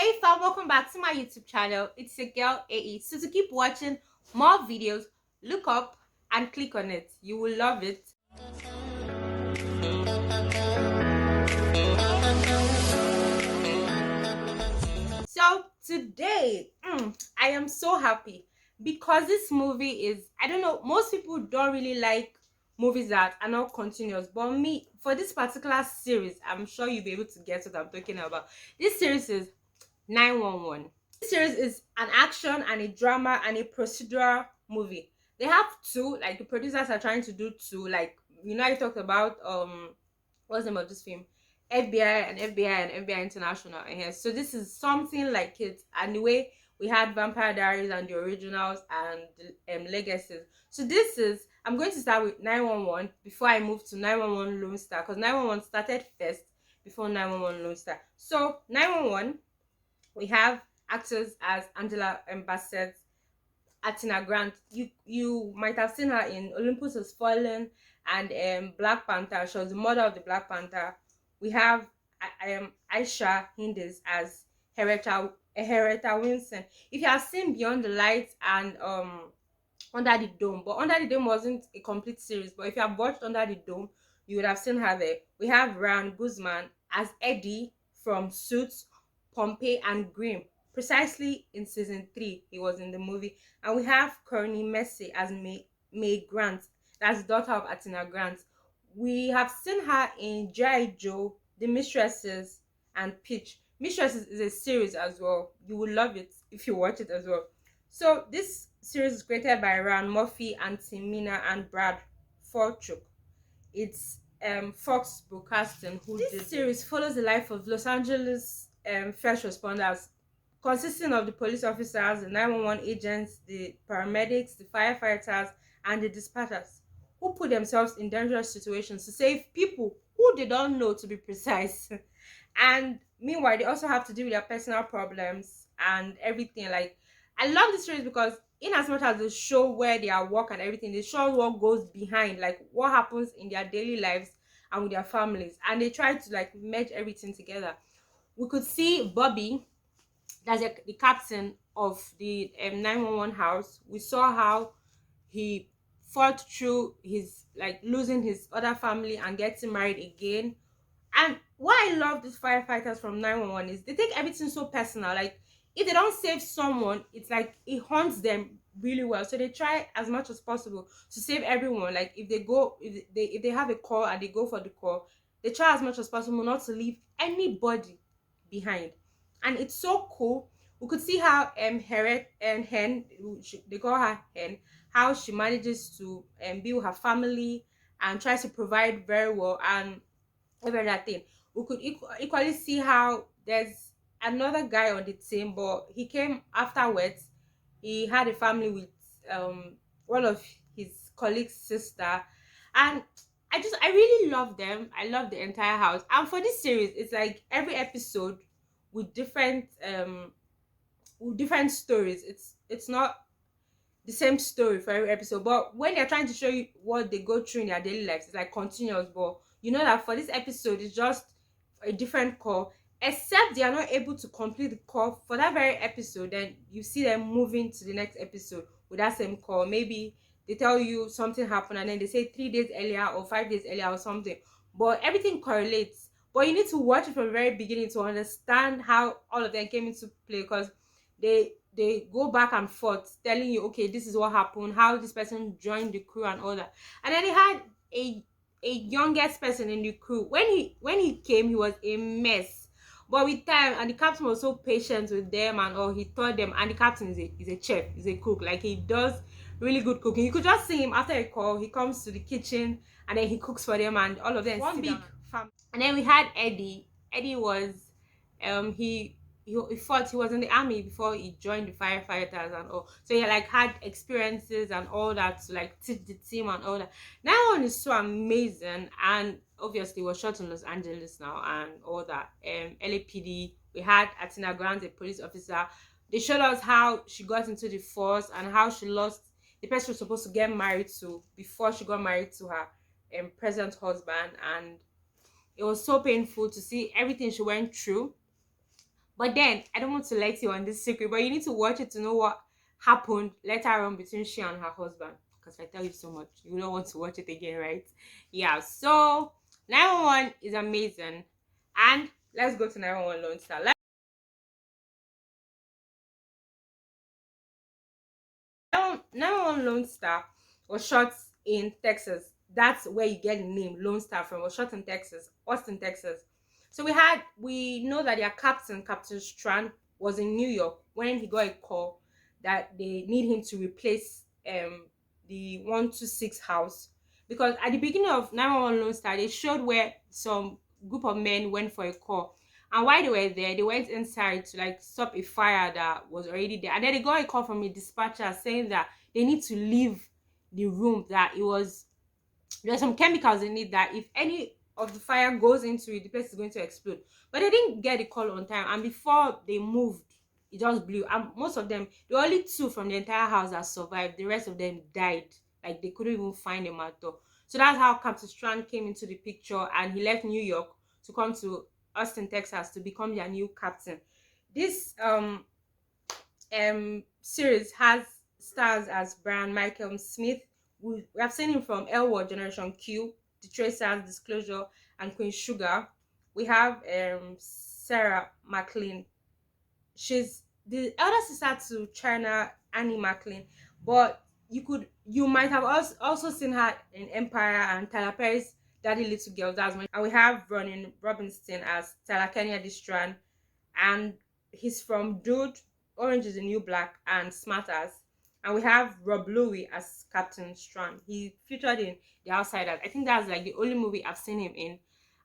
Hey fam, welcome back to my YouTube channel. It's your girl AE. So to keep watching more videos, look up and click on it. You will love it. So today, I am so happy because this movie is, I don't know, most people don't really like movies that are not continuous, but me, for this particular series, I'm sure you'll be able to guess what I'm talking about. This series is 911. This series is an action and a drama and a procedural movie. They have two, like the producers are trying to do two, like I talked about what's the name of this film? FBI and FBI and FBI International. And yes, so this is something like it. And the way we had Vampire Diaries and the originals and legacies. So this is, I'm going to start with 911 before I move to 911 Lone Star, because 911 started first before 911 Lone Star. So 911, we have actors as Angela Bassett, Atina Grant. You might have seen her in Olympus Has Fallen and Black Panther. She was the mother of the Black Panther. We have Aisha Hindis as Hereta Winston. If you have seen Beyond the Lights and Under the Dome, but Under the Dome wasn't a complete series, but if you have watched Under the Dome, you would have seen her there. We have Ryan Guzman as Eddie from Suits, Pompeii, and Grimm. Precisely in season 3, he was in the movie. And we have Courtney Messi as May Grant, that's the daughter of Atina Grant. We have seen her in G.I. Joe, The Mistresses, and Pitch. Mistresses is a series as well. You will love it if you watch it as well. So this series is created by Ryan Murphy and Timina and Brad Forchuk. It's Fox Broadcasting who did this series. Follows the life of Los Angeles first responders, consisting of the police officers, the 911 agents, the paramedics, the firefighters, and the dispatchers, who put themselves in dangerous situations to save people who they don't know, to be precise. And meanwhile, they also have to deal with their personal problems and everything. Like, I love this series because in as much as they show where they are work and everything, they show what goes behind, like what happens in their daily lives and with their families, and they try to like merge everything together. We could see Bobby, that's like the captain of the 911 house. We saw how he fought through his like losing his other family and getting married again. And what I love these firefighters from 911 is they take everything so personal. Like, if they don't save someone, it's like it haunts them really well. So they try as much as possible to save everyone. Like, if they have a call and they go for the call, they try as much as possible not to leave anybody behind. And it's so cool. We could see how Heret and Hen, they call her Hen, how she manages to be with her family and tries to provide very well and every other thing. We could equally see how there's another guy on the team, but he came afterwards. He had a family with one of his colleagues' sister, and I really love them. I love the entire house. And for this series, it's like every episode with different stories. It's not the same story for every episode, but when they're trying to show you what they go through in their daily lives, it's like continuous. But you know that for this episode, it's just a different call, except they are not able to complete the call for that very episode. Then you see them moving to the next episode with that same call. Maybe they tell you something happened and then they say 3 days earlier or 5 days earlier or something, but everything correlates. But you need to watch it from the very beginning to understand how all of them came into play, because they go back and forth telling you, okay, this is what happened, how this person joined the crew and all that. And then they had a youngest person in the crew. When he came, he was a mess, but with time, and the captain was so patient with them and all, he taught them. And the captain is a chef, is a cook. Like, he does really good cooking. You could just see him after a call, he comes to the kitchen and then he cooks for them, and all of them one big family. And then we had Eddie was he fought. He was in the army before he joined the firefighters and all, so he like had experiences and all that to like teach the team and all that. That one is so amazing, and obviously was shot in Los Angeles now and all that. LAPD, we had Atina Grant, a police officer. They showed us how she got into the force and how she lost the person she was supposed to get married to before she got married to her present husband. And it was so painful to see everything she went through But then I don't want to let you on this secret, but you need to watch it to know what happened later on between she and her husband. Because if I tell you so much, you don't want to watch it again, right? Yeah. So 911 is amazing, and let's go to 911 Lone Star. 911 Lone Star was shot in Texas. That's where you get the name Lone Star from. Was shot in Texas, Austin, Texas. So we know that their Captain Strand, was in New York when he got a call that they need him to replace the 126 house, because at the beginning of 911 Lone Star they showed where some group of men went for a call, and while they were there, they went inside to like stop a fire that was already there. And then they got a call from a dispatcher saying that they need to leave the room, that it was, there's some chemicals in it that if any of the fire goes into it, the place is going to explode. But they didn't get the call on time, and before they moved, it just blew. And most of them, the only two from the entire house that survived, the rest of them died. Like they couldn't even find them at all. So that's how Captain Strand came into the picture, and he left New York to come to Austin, Texas to become their new captain. This series has stars as Brian Michael Smith. We have seen him from L Word, Generation Q, The Tracers, Disclosure, and Queen Sugar. We have Sarah McLean. She's the elder sister to China Annie McLean, but you might have also seen her in Empire and Tyler Perry's Daddy Little Girl. That's my, and we have Ronin Robinson as Tyler Kenya Distran, and he's from Dude, Orange is the New Black, and Smarters. And we have Rob Louie as Captain Strand. He featured in The Outsiders. I think that's like the only movie I've seen him in.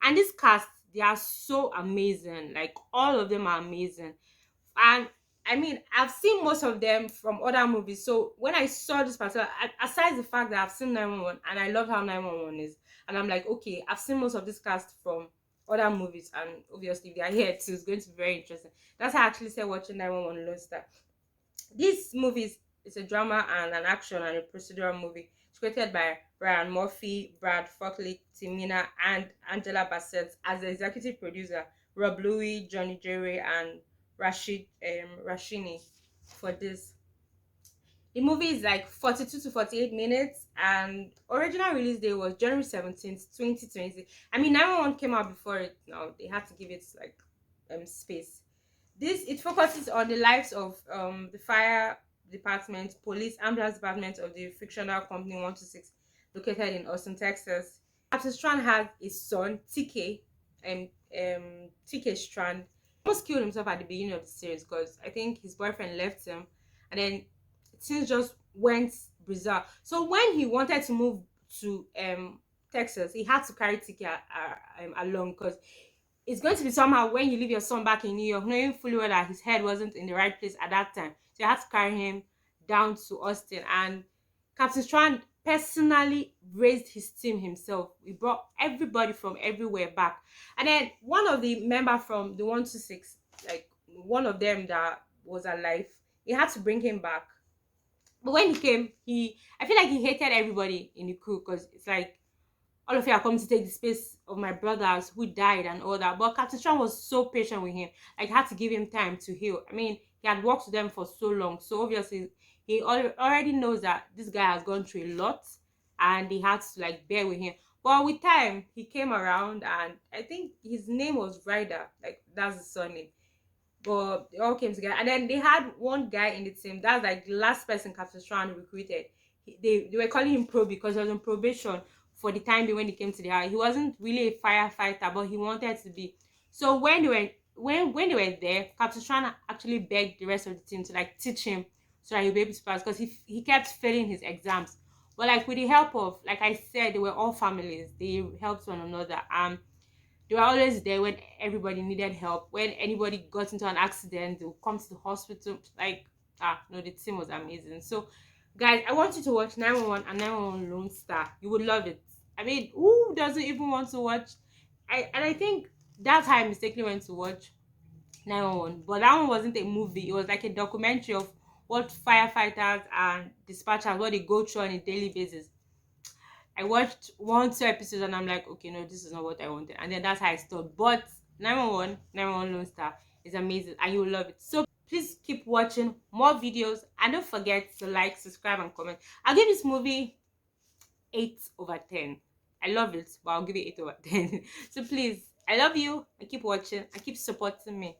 And this cast, they are so amazing. Like all of them are amazing. And I mean, I've seen most of them from other movies. So when I saw this particular, aside the fact that I've seen 911 and I love how 911 is, and I'm like, okay, I've seen most of this cast from other movies, and obviously if they are here too, it's going to be very interesting. That's how I actually started watching 911 Lone Star. This movie is a drama and an action and a procedural movie. It's created by Brian Murphy, Brad Fuckley, Timina, and Angela Bassett as the executive producer, Rob Louie, Johnny Jerry, and Rashini for this. The movie is like 42 to 48 minutes, and original release day was January 17th, 2020. I mean, 911 came out before it. Now they had to give it like space. This, it focuses on the lives of the fire department, police, ambulance department of the fictional company 126, located in Austin, Texas. Captain Strand has a son, TK, and TK Strand. He almost killed himself at the beginning of the series because I think his boyfriend left him, and then things just went bizarre. So when he wanted to move to Texas, he had to carry TK along, because it's going to be somehow when you leave your son back in New York, knowing fully well that his head wasn't in the right place at that time. So you had to carry him down to Austin. And Captain Strand personally raised his team himself. He brought everybody from everywhere back. And then one of the member from the 126, like one of them that was alive, he had to bring him back. But when he came, I feel like he hated everybody in the crew, because it's like, all of you are coming to take the space of my brothers who died and all that. But Captain Strong was so patient with him. Like, had to give him time to heal. I mean, he had worked with them for so long. So obviously, he already knows that this guy has gone through a lot, and he had to like bear with him. But with time, he came around, and I think his name was Ryder. Like, that's his surname. But they all came together, and then they had one guy in the team that's like the last person Captain Strand recruited. They were calling him pro because he was on probation for the time when he came to the house. He wasn't really a firefighter, but he wanted to be. So when they were there, Captain Strand actually begged the rest of the team to like teach him so that he'll be able to pass, because he kept failing his exams. But like with the help of, like I said, they were all families. They helped one another. They were always there when everybody needed help. When anybody got into an accident, they would come to the hospital. Like, no, the team was amazing. So, guys, I want you to watch 911 and 911 Lone Star. You would love it. I mean, who doesn't even want to watch? I think that's how I mistakenly went to watch 911. But that one wasn't a movie. It was like a documentary of what firefighters and dispatchers, what they go through on a daily basis. I watched 1, 2 episodes and I'm like, okay, no, this is not what I wanted. And then that's how I stopped. But 911 Lone Star is amazing and you will love it. So please keep watching more videos and don't forget to like, subscribe, and comment. I'll give this movie 8/10. I love it, but I'll give it 8/10. So please, I love you and keep watching and keep supporting me.